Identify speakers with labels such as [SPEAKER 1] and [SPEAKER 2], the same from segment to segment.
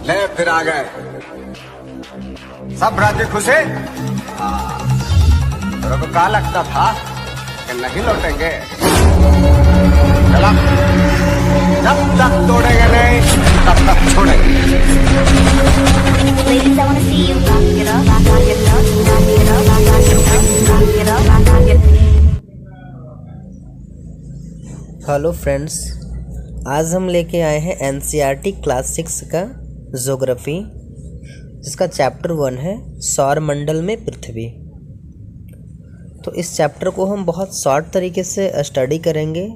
[SPEAKER 1] ले फिर आ गए सब राजी खुशी। तेरे को क्या लगता था कि नहीं लौटेंगे? चला, जब तक तोड़ेंगे नहीं तब तक छोड़ेंगे।
[SPEAKER 2] Ladies, I wanna see you rock it up, rock it up, rock it up, rock it up, rock it up, rock it up.
[SPEAKER 3] Hello friends, आज हम लेके आए हैं एनसीईआरटी क्लास 6 का ज्योग्राफी, जिसका चैप्टर 1 है सौर मंडल में पृथ्वी। तो इस चैप्टर को हम बहुत शॉर्ट तरीके से स्टडी करेंगे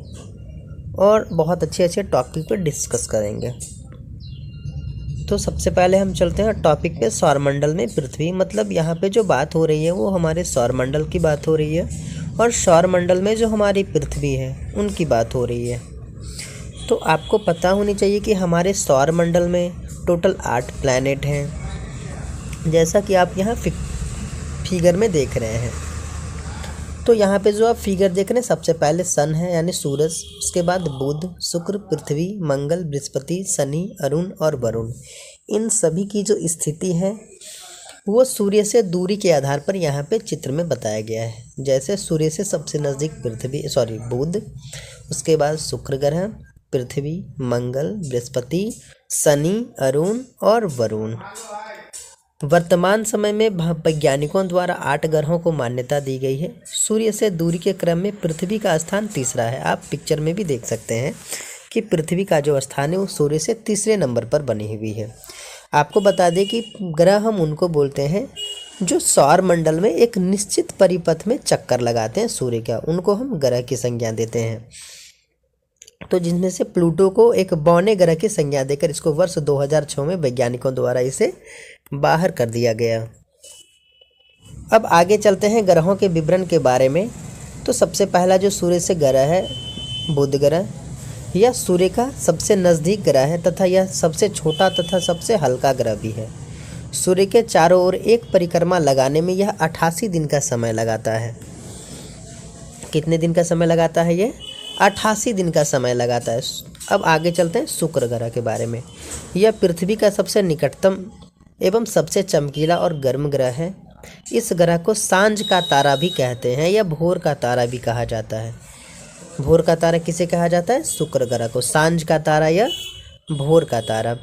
[SPEAKER 3] और बहुत अच्छे अच्छे टॉपिक पे डिस्कस करेंगे। तो सबसे पहले हम चलते हैं टॉपिक पे, सौर मंडल में पृथ्वी। मतलब यहाँ पे जो बात हो रही है वो हमारे सौर मंडल की बात हो रही है और सौर मंडल में जो हमारी पृथ्वी है उनकी बात हो रही है। तो आपको पता होनी चाहिए कि हमारे सौर मंडल में टोटल 8 प्लैनेट हैं, जैसा कि आप यहाँ फिगर में देख रहे हैं। तो यहाँ पे जो आप फिगर देख रहे हैं, सबसे पहले सन है यानी सूरज, उसके बाद बुध, शुक्र, पृथ्वी, मंगल, बृहस्पति, शनि, अरुण और वरुण। इन सभी की जो स्थिति है वो सूर्य से दूरी के आधार पर यहाँ पे चित्र में बताया गया है। जैसे सूर्य से सबसे नज़दीक बुध, उसके बाद शुक्र ग्रह, पृथ्वी, मंगल, बृहस्पति, शनि, अरुण और वरुण। वर्तमान समय में वैज्ञानिकों द्वारा 8 ग्रहों को मान्यता दी गई है। सूर्य से दूरी के क्रम में पृथ्वी का स्थान तीसरा है। आप पिक्चर में भी देख सकते हैं कि पृथ्वी का जो स्थान है वो सूर्य से तीसरे नंबर पर बनी हुई है। आपको बता दें कि ग्रह हम उनको बोलते हैं जो सौर मंडल में एक निश्चित परिपथ में चक्कर लगाते हैं सूर्य का, उनको हम ग्रह की संज्ञा देते हैं। तो जिनमें से प्लूटो को एक बौने ग्रह की संज्ञा देकर इसको वर्ष 2006 में वैज्ञानिकों द्वारा इसे बाहर कर दिया गया। अब आगे चलते हैं ग्रहों के विवरण के बारे में। तो सबसे पहला जो सूर्य से ग्रह है बुध ग्रह, यह सूर्य का सबसे नज़दीक ग्रह है तथा यह सबसे छोटा तथा सबसे हल्का ग्रह भी है। सूर्य के चारों ओर एक परिक्रमा लगाने में यह 88 दिन का समय लगाता है। कितने दिन का समय लगाता है ये? 88 दिन का समय लगाता है। अब आगे चलते हैं शुक्र ग्रह के बारे में। यह पृथ्वी का सबसे निकटतम एवं सबसे चमकीला और गर्म ग्रह है। इस ग्रह को सांझ का तारा भी कहते हैं या भोर का तारा भी कहा जाता है। भोर का तारा किसे कहा जाता है? शुक्र ग्रह को सांझ का तारा या भोर का तारा।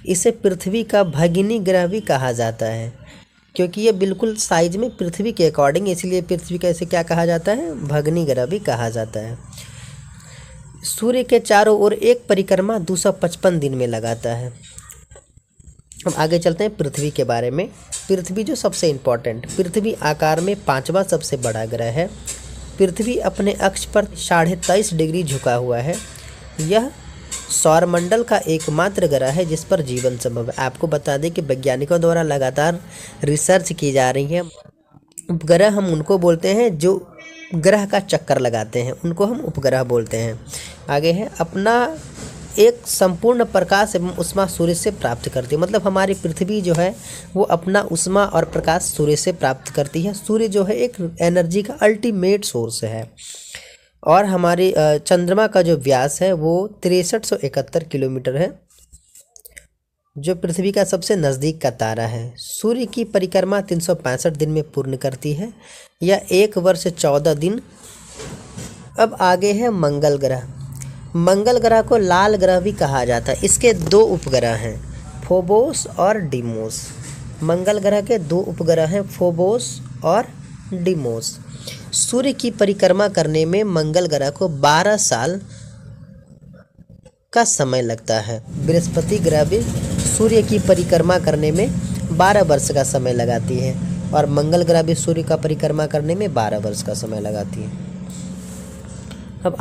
[SPEAKER 3] इसे पृथ्वी का भगिनी ग्रह भी कहा जाता है, क्योंकि ये बिल्कुल साइज में पृथ्वी के अकॉर्डिंग, इसलिए पृथ्वी का इसे क्या कहा जाता है? भगिनी ग्रह भी कहा जाता है। सूर्य के चारों ओर एक परिक्रमा 255 दिन में लगाता है। अब आगे चलते हैं पृथ्वी के बारे में। पृथ्वी जो सबसे इम्पोर्टेंट, पृथ्वी आकार में 5वां सबसे बड़ा ग्रह है। पृथ्वी अपने अक्ष पर 23.5 डिग्री झुका हुआ है। यह सौरमंडल का एकमात्र ग्रह है जिस पर जीवन संभव है। आपको बता दें कि वैज्ञानिकों द्वारा लगातार रिसर्च की जा रही है। उपग्रह हम उनको बोलते हैं जो ग्रह का चक्कर लगाते हैं, उनको हम उपग्रह बोलते हैं। आगे है अपना एक संपूर्ण प्रकाश एवं उष्मा सूर्य से प्राप्त करती है। मतलब हमारी पृथ्वी जो है वो अपना उष्मा और प्रकाश सूर्य से प्राप्त करती है। सूर्य जो है एक एनर्जी का अल्टीमेट सोर्स है। और हमारी चंद्रमा का जो व्यास है वो 6371 किलोमीटर है, जो पृथ्वी का सबसे नज़दीक का तारा है। सूर्य की परिक्रमा 365 दिन में पूर्ण करती है, या 1 वर्ष 14 दिन। अब आगे है मंगल ग्रह। मंगल ग्रह को लाल ग्रह भी कहा जाता है। इसके 2 उपग्रह हैं, फोबोस और डीमोस। मंगल ग्रह के 2 उपग्रह हैं, फोबोस और डीमोस। सूर्य की परिक्रमा करने में मंगल ग्रह को 12 साल का समय लगता है। बृहस्पति ग्रह भी सूर्य की परिक्रमा करने में 12 वर्ष का समय लगाती है, और मंगल ग्रह भी सूर्य का परिक्रमा करने में 12 वर्ष का समय लगाती है। अब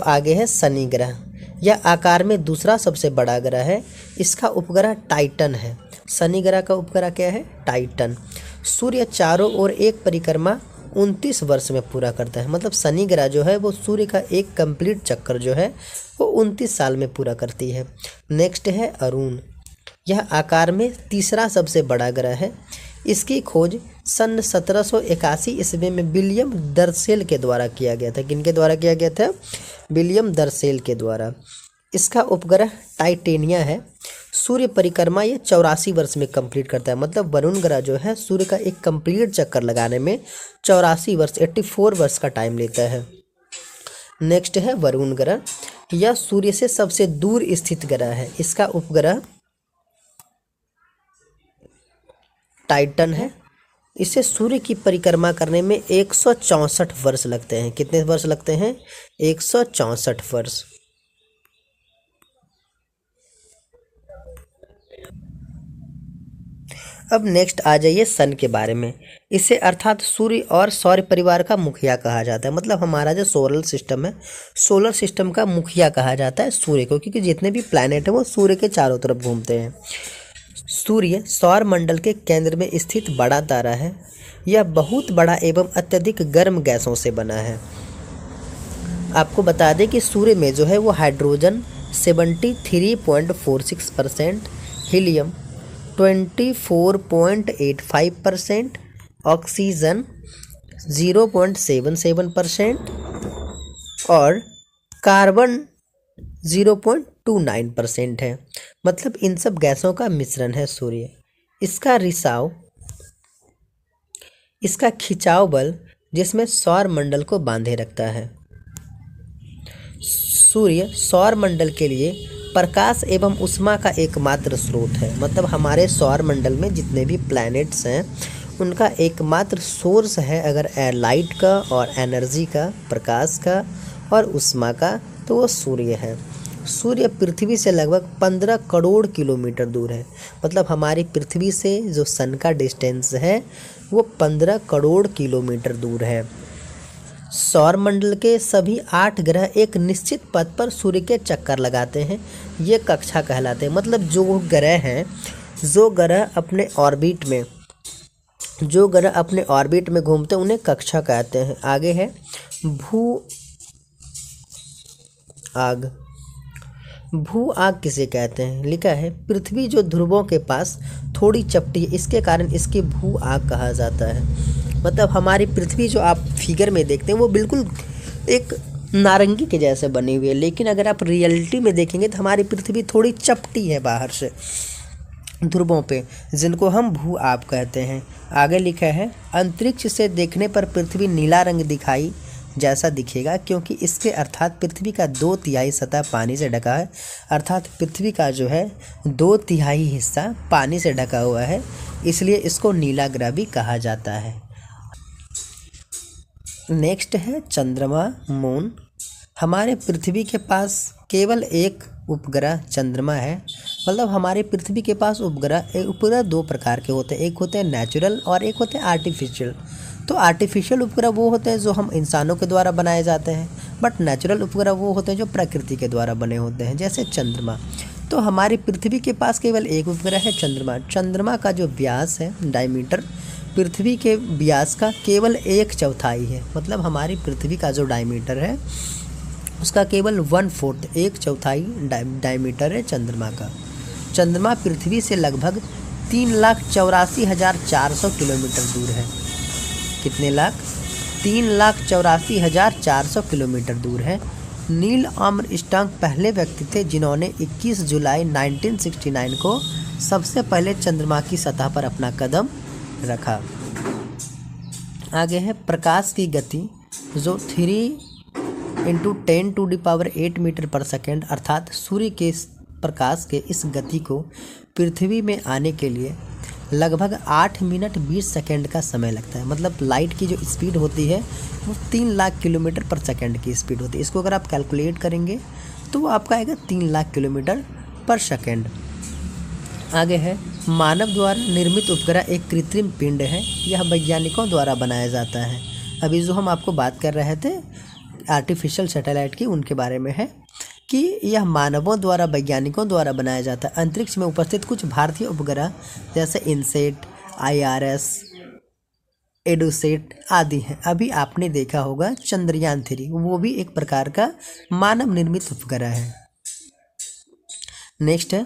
[SPEAKER 3] आगे है शनि ग्रह। यह आकार में दूसरा सबसे बड़ा ग्रह है। इसका उपग्रह टाइटन है। शनि ग्रह का उपग्रह क्या है? टाइटन। सूर्य चारों ओर एक परिक्रमा 29 वर्ष में पूरा करता है। मतलब शनि ग्रह जो है वो सूर्य का एक कंप्लीट चक्कर जो है वो 29 साल में पूरा करती है। नेक्स्ट है अरुण। यह आकार में तीसरा सबसे बड़ा ग्रह है। इसकी खोज सन 1781 ईस्वी में विलियम दरसेल के द्वारा किया गया था। किनके द्वारा किया गया था? विलियम दरसेल के द्वारा। इसका उपग्रह टाइटेनिया है। सूर्य परिक्रमा ये 84 वर्ष में कंप्लीट करता है। मतलब वरुण ग्रह जो है सूर्य का एक कंप्लीट चक्कर लगाने में 84 वर्ष 84 वर्ष का टाइम लेता है। नेक्स्ट है वरुण ग्रह। यह सूर्य से सबसे दूर स्थित ग्रह है। इसका उपग्रह टाइटन है। इसे सूर्य की परिक्रमा करने में 164 वर्ष लगते हैं। कितने वर्ष लगते हैं? 164 वर्ष। अब नेक्स्ट आ जाइए सन के बारे में। इसे अर्थात सूर्य और सौर परिवार का मुखिया कहा जाता है। मतलब हमारा जो सोलर सिस्टम है, सोलर सिस्टम का मुखिया कहा जाता है सूर्य को, क्योंकि जितने भी प्लैनेट हैं वो सूर्य के चारों तरफ घूमते हैं। सूर्य सौर मंडल के केंद्र में स्थित बड़ा तारा है। यह बहुत बड़ा एवं अत्यधिक गर्म गैसों से बना है। आपको बता दें कि सूर्य में जो है वो हाइड्रोजन 73.46%, हीलियम 24.85%, ऑक्सीजन 0.77% और कार्बन 0.29% है। मतलब इन सब गैसों का मिश्रण है सूर्य। इसका खिंचाव बल जिसमें सौर मंडल को बांधे रखता है। सूर्य सौर मंडल के लिए प्रकाश एवं ऊष्मा का एकमात्र स्रोत है। मतलब हमारे सौर मंडल में जितने भी प्लैनेट्स हैं उनका एकमात्र सोर्स है अगर लाइट का और एनर्जी का, प्रकाश का और ऊष्मा का, तो वो सूर्य है। सूर्य पृथ्वी से लगभग 15 करोड़ किलोमीटर दूर है। मतलब हमारी पृथ्वी से जो सन का डिस्टेंस है वो 15 करोड़ किलोमीटर दूर है। सौर मंडल के सभी 8 ग्रह एक निश्चित पथ पर सूर्य के चक्कर लगाते हैं। ये कक्षा कहलाते हैं। मतलब जो ग्रह हैं, जो ग्रह अपने ऑर्बिट में घूमते हैं उन्हें कक्षा कहते हैं। आगे है भू आग किसे कहते हैं? लिखा है पृथ्वी जो ध्रुवों के पास थोड़ी चपटी है, इसके कारण इसकी भू आग कहा जाता है। मतलब हमारी पृथ्वी जो आप फिगर में देखते हैं वो बिल्कुल एक नारंगी के जैसे बनी हुई है, लेकिन अगर आप रियलिटी में देखेंगे तो हमारी पृथ्वी थोड़ी चपटी है बाहर से ध्रुवों पे, जिनको हम भू आग कहते हैं। आगे लिखा है अंतरिक्ष से देखने पर पृथ्वी नीला रंग दिखाई जैसा दिखेगा, क्योंकि इसके अर्थात पृथ्वी का 2/3 सतह पानी से ढका है। अर्थात पृथ्वी का जो है 2/3 हिस्सा पानी से ढका हुआ है, इसलिए इसको नीला ग्रह भी कहा जाता है। नेक्स्ट है चंद्रमा, मून। हमारे पृथ्वी के पास केवल एक उपग्रह चंद्रमा है। मतलब हमारे पृथ्वी के पास उपग्रह 2 प्रकार के होते हैं। एक होते हैं नेचुरल और एक होते हैं आर्टिफिशियल। तो आर्टिफिशियल उपग्रह वो होते हैं जो हम इंसानों के द्वारा बनाए जाते हैं, बट नेचुरल उपग्रह वो होते हैं जो प्रकृति के द्वारा बने होते हैं, जैसे चंद्रमा। तो हमारी पृथ्वी के पास केवल एक उपग्रह है चंद्रमा। चंद्रमा का जो व्यास है, डायमीटर, पृथ्वी के व्यास का केवल 1/4 है। मतलब हमारी पृथ्वी का जो डायमीटर है उसका केवल 1/4 1/4 डायमीटर है चंद्रमा का। चंद्रमा पृथ्वी से लगभग 3,84,400 किलोमीटर दूर है। कितने लाख? 3,84,400 किलोमीटर दूर है। नील आर्मस्ट्रांग पहले व्यक्ति थे जिन्होंने 21 जुलाई 1969 को सबसे पहले चंद्रमा की सतह पर अपना कदम रखा। आगे है प्रकाश की गति, जो 3 × 10⁸ मीटर पर सेकेंड, अर्थात सूर्य के प्रकाश के इस गति को पृथ्वी में आने के लिए लगभग 8 मिनट 20 सेकेंड का समय लगता है। मतलब लाइट की जो स्पीड होती है वो 3 लाख किलोमीटर पर सेकेंड की स्पीड होती है। इसको अगर आप कैलकुलेट करेंगे तो वो आपका आएगा 3 लाख किलोमीटर पर सेकेंड। आगे है मानव द्वारा निर्मित उपग्रह एक कृत्रिम पिंड है। यह वैज्ञानिकों द्वारा बनाया जाता है। अभी जो हम आपको बात कर रहे थे आर्टिफिशियल सैटेलाइट की, उनके बारे में है कि यह मानवों द्वारा, वैज्ञानिकों द्वारा बनाया जाता है। अंतरिक्ष में उपस्थित कुछ भारतीय उपग्रह जैसे इनसेट, IRS, एडुसेट आदि हैं। अभी आपने देखा होगा चंद्रयान 3, वो भी एक प्रकार का मानव निर्मित उपग्रह है। नेक्स्ट है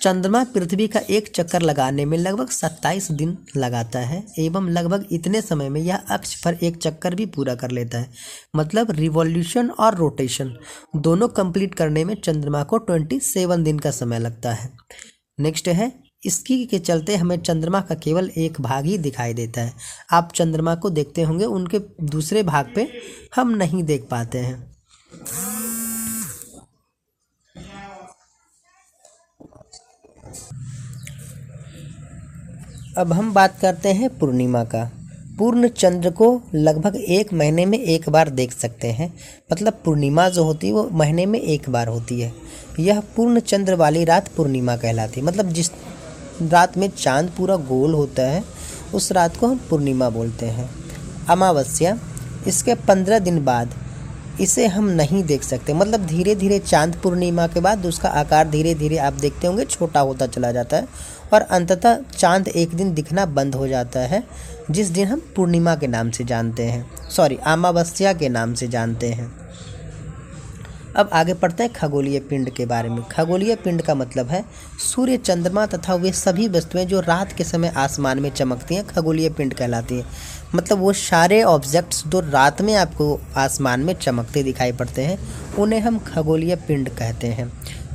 [SPEAKER 3] चंद्रमा पृथ्वी का एक चक्कर लगाने में लगभग 27 दिन लगाता है एवं लगभग इतने समय में यह अक्ष पर एक चक्कर भी पूरा कर लेता है। मतलब रिवॉल्यूशन और रोटेशन दोनों कंप्लीट करने में चंद्रमा को 27 दिन का समय लगता है। नेक्स्ट है, इसकी के चलते हमें चंद्रमा का केवल एक भाग ही दिखाई देता है। आप चंद्रमा को देखते होंगे, उनके दूसरे भाग पे हम नहीं देख पाते हैं। अब हम बात करते हैं पूर्णिमा का। पूर्ण चंद्र को लगभग 1 महीने में एक बार देख सकते हैं। मतलब पूर्णिमा जो होती है वो महीने में एक बार होती है। यह पूर्ण चंद्र वाली रात पूर्णिमा कहलाती है। मतलब जिस रात में चांद पूरा गोल होता है उस रात को हम पूर्णिमा बोलते हैं। अमावस्या, इसके 15 दिन बाद इसे हम नहीं देख सकते। मतलब धीरे धीरे चांद पूर्णिमा के बाद उसका आकार धीरे धीरे आप देखते होंगे छोटा होता चला जाता है और अंततः चांद एक दिन दिखना बंद हो जाता है, जिस दिन हम पूर्णिमा के नाम से जानते हैं, अमावस्या के नाम से जानते हैं। अब आगे पढ़ते हैं खगोलीय पिंड के बारे में। खगोलीय पिंड का मतलब है सूर्य, चंद्रमा तथा वे सभी वस्तुएं जो रात के समय आसमान में चमकती हैं खगोलीय पिंड कहलाती हैं। मतलब वो सारे ऑब्जेक्ट्स जो रात में आपको आसमान में चमकते दिखाई पड़ते हैं उन्हें हम खगोलीय पिंड कहते हैं।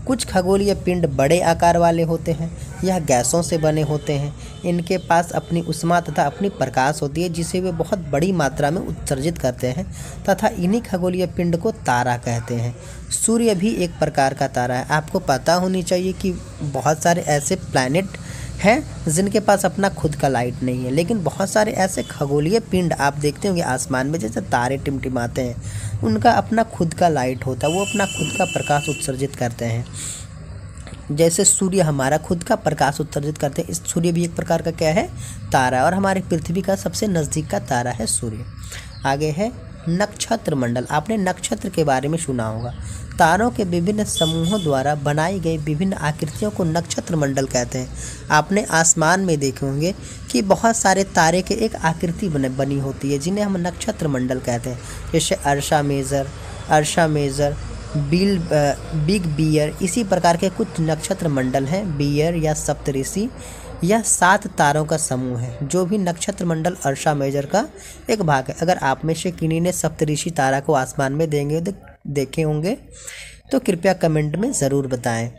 [SPEAKER 3] कुछ खगोलीय पिंड बड़े आकार वाले होते हैं, यह गैसों से बने होते हैं। इनके पास अपनी उष्मा तथा अपनी प्रकाश होती है जिसे वे बहुत बड़ी मात्रा में उत्सर्जित करते हैं तथा इन्हीं खगोलीय पिंड को तारा कहते हैं। सूर्य भी एक प्रकार का तारा है। आपको पता होनी चाहिए कि बहुत सारे ऐसे प्लैनेट हैं जिनके पास अपना खुद का लाइट नहीं है, लेकिन बहुत सारे ऐसे खगोलीय पिंड आप देखते होंगे आसमान में, जैसे तारे टिमटिमाते हैं, उनका अपना खुद का लाइट होता है, वो अपना खुद का प्रकाश उत्सर्जित करते हैं। जैसे सूर्य हमारा खुद का प्रकाश उत्सर्जित करते हैं, इस सूर्य भी एक प्रकार का क्या है, तारा, और हमारे पृथ्वी का सबसे नज़दीक का तारा है सूर्य। आगे है नक्षत्र मंडल। आपने नक्षत्र के बारे में सुना होगा। तारों के विभिन्न समूहों द्वारा बनाई गई विभिन्न आकृतियों को नक्षत्र मंडल कहते हैं। आपने आसमान में देखे होंगे कि बहुत सारे तारे के एक आकृति बनी होती है जिन्हें हम नक्षत्र मंडल कहते हैं। जैसे अर्शा मेजर, बिग बियर, इसी प्रकार के कुछ नक्षत्र मंडल हैं। बियर या सप्तऋषि यह 7 तारों का समूह है। जो भी नक्षत्र मंडल अर्शा मेजर का एक भाग है। अगर आप में से किन्हीं ने सप्तऋषि तारा को आसमान में देखे होंगे तो कृपया कमेंट में ज़रूर बताएं।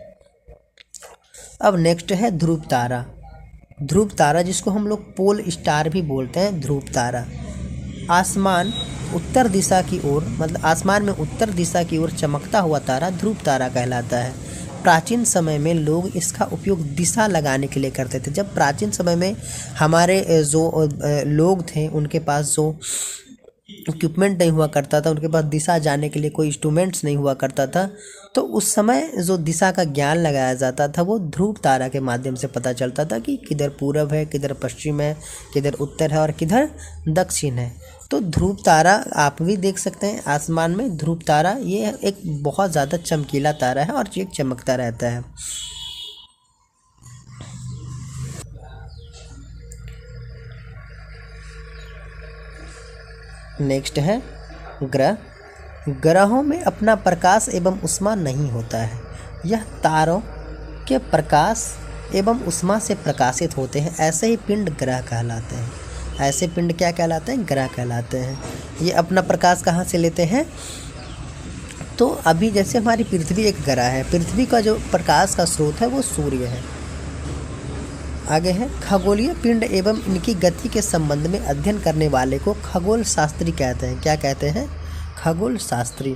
[SPEAKER 3] अब नेक्स्ट है ध्रुव तारा। ध्रुव तारा जिसको हम लोग पोल स्टार भी बोलते हैं, ध्रुव तारा आसमान उत्तर दिशा की ओर, मतलब आसमान में उत्तर दिशा की ओर चमकता हुआ तारा ध्रुव तारा कहलाता है। प्राचीन समय में लोग इसका उपयोग दिशा लगाने के लिए करते थे। जब प्राचीन समय में हमारे जो लोग थे उनके पास जो इक्विपमेंट नहीं हुआ करता था, उनके पास दिशा जाने के लिए कोई इंस्ट्रूमेंट्स नहीं हुआ करता था, तो उस समय जो दिशा का ज्ञान लगाया जाता था वो ध्रुव तारा के माध्यम से पता चलता था कि किधर पूरब है, किधर पश्चिम है, किधर उत्तर है और किधर दक्षिण है। तो ध्रुव तारा आप भी देख सकते हैं आसमान में। ध्रुव तारा ये एक बहुत ज़्यादा चमकीला तारा है और ये चमकता रहता है। नेक्स्ट है ग्रह। ग्रहों में अपना प्रकाश एवं उष्मा नहीं होता है। यह तारों के प्रकाश एवं उष्मा से प्रकाशित होते हैं। ऐसे ही पिंड ग्रह कहलाते हैं। ऐसे पिंड क्या कहलाते हैं, ग्रह कहलाते हैं। ये अपना प्रकाश कहाँ से लेते हैं, तो अभी जैसे हमारी पृथ्वी एक ग्रह है, पृथ्वी का जो प्रकाश का स्रोत है वो सूर्य है। आगे है खगोलीय पिंड एवं इनकी गति के संबंध में अध्ययन करने वाले को खगोल शास्त्री कहते हैं। क्या कहते हैं, खगोल शास्त्री।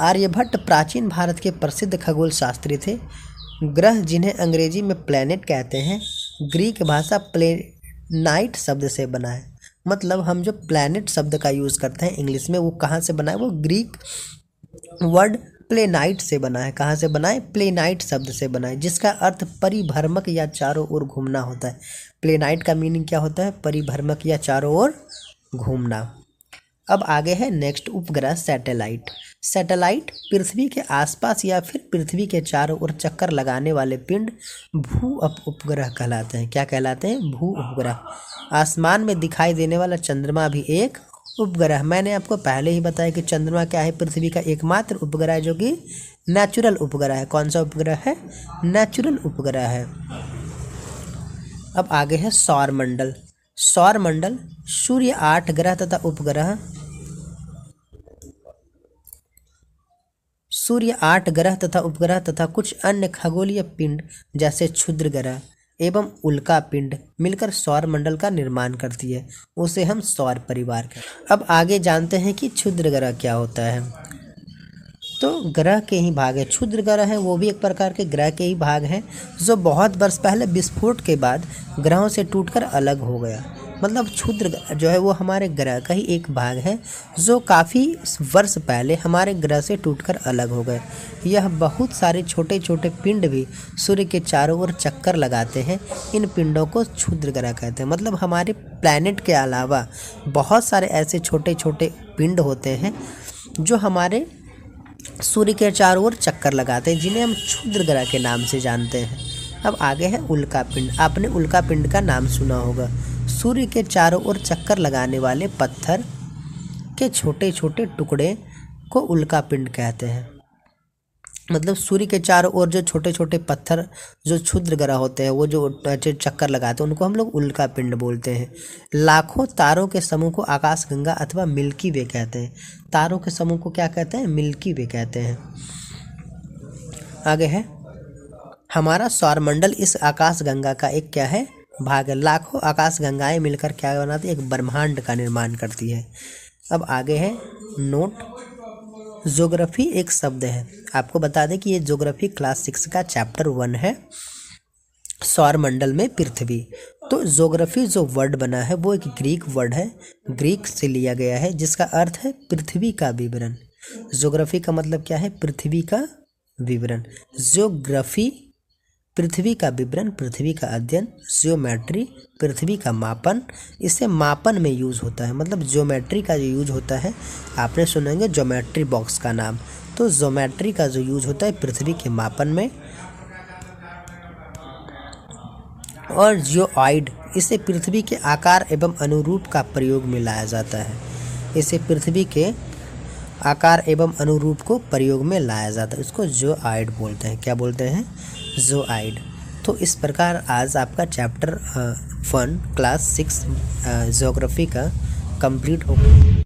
[SPEAKER 3] आर्यभट्ट प्राचीन भारत के प्रसिद्ध खगोल शास्त्री थे। ग्रह जिन्हें अंग्रेजी में प्लैनेट कहते हैं, ग्रीक भाषा प्लेनाइट शब्द से बना है। मतलब हम जो प्लैनेट शब्द का यूज़ करते हैं इंग्लिश में, वो कहाँ से बना है, वो ग्रीक वर्ड प्लेनाइट से बना है। कहाँ से बना है, प्लेनाइट शब्द से बना है, जिसका अर्थ परिभ्रमक या चारों ओर घूमना होता है। प्लेनाइट का मीनिंग क्या होता है, परिभ्रमक या चारों ओर घूमना। अब आगे है नेक्स्ट उपग्रह सैटेलाइट। सैटेलाइट पृथ्वी के आसपास या फिर पृथ्वी के चारों ओर चक्कर लगाने वाले पिंड भू उपग्रह कहलाते हैं। क्या कहलाते हैं, भू उपग्रह। आसमान में दिखाई देने वाला चंद्रमा भी एक उपग्रह। मैंने आपको पहले ही बताया कि चंद्रमा क्या है, पृथ्वी का एकमात्र उपग्रह जो कि नेचुरल उपग्रह है। कौन सा उपग्रह है? नेचुरल उपग्रह है। अब आगे है सौरमंडल। सौरमंडल सूर्य 8 ग्रह तथा उपग्रह, सूर्य 8 ग्रह तथा उपग्रह तथा कुछ अन्य खगोलीय पिंड जैसे क्षुद्र ग्रह एवं उल्का पिंड मिलकर सौरमंडल का निर्माण करती है। उसे हम सौर परिवार कहते हैं। अब आगे जानते हैं कि क्षुद्र ग्रह क्या होता है। तो ग्रह के ही भाग है। क्षुद्र ग्रह है वो भी एक प्रकार के ग्रह के ही भाग हैं जो बहुत वर्ष पहले विस्फोट के बाद ग्रहों से टूटकर अलग हो गया। मतलब क्षुद्र ग्रह जो है वो हमारे ग्रह का ही एक भाग है जो काफ़ी वर्ष पहले हमारे ग्रह से टूटकर अलग हो गए। यह बहुत सारे छोटे छोटे पिंड भी सूर्य के चारों ओर चक्कर लगाते हैं। इन पिंडों को क्षुद्र ग्रह कहते हैं। मतलब हमारे प्लैनेट के अलावा बहुत सारे ऐसे छोटे छोटे पिंड होते हैं जो हमारे सूर्य के चारों ओर चक्कर लगाते हैं, जिन्हें हम क्षुद्र ग्रह के नाम से जानते हैं। अब आगे है उल्का पिंड। आपने उल्का पिंड का नाम सुना होगा। सूर्य के चारों ओर चक्कर लगाने वाले पत्थर के छोटे छोटे टुकड़े को उल्का पिंड कहते हैं। मतलब सूर्य के चारों ओर जो छोटे छोटे पत्थर जो क्षुद्र ग्रह होते हैं वो जो चक्कर लगाते हैं उनको हम लोग उल्का पिंड बोलते हैं। लाखों तारों के समूह को आकाशगंगा अथवा मिल्की वे कहते हैं। तारों के समूह को क्या कहते हैं? मिल्की वे कहते हैं। आगे है हमारा सौरमंडल इस आकाशगंगा का एक क्या है? भाग है। लाखों आकाशगंगाएं मिलकर क्या बनाती है? एक ब्रह्मांड का निर्माण करती है। अब आगे है नोट। ज्योग्राफी एक शब्द है। आपको बता दें कि ये ज्योग्राफी क्लास 6 का चैप्टर 1 है, सौरमंडल में पृथ्वी। तो ज्योग्राफी जो वर्ड बना है वो एक ग्रीक वर्ड है, ग्रीक से लिया गया है, जिसका अर्थ है पृथ्वी का विवरण। ज्योग्राफी का मतलब क्या है? पृथ्वी का विवरण। ज्योग्राफी पृथ्वी का विवरण, पृथ्वी का अध्ययन। ज्योमेट्री पृथ्वी का मापन, इसे मापन में यूज़ होता है। मतलब ज्योमेट्री का जो यूज़ होता है, आपने सुनेंगे ज्योमेट्री बॉक्स का नाम। तो ज्योमेट्री का जो यूज़ होता है पृथ्वी के मापन में। और जियोइड, इसे पृथ्वी के आकार एवं अनुरूप का प्रयोग में लाया जाता है। इसे पृथ्वी के आकार एवं अनुरूप को प्रयोग में लाया जाता है। इसको जियोइड बोलते हैं। क्या बोलते हैं? जियोइड। तो इस प्रकार आज आपका चैप्टर 1 क्लास 6 ज्योग्राफी का कंप्लीट हो गया।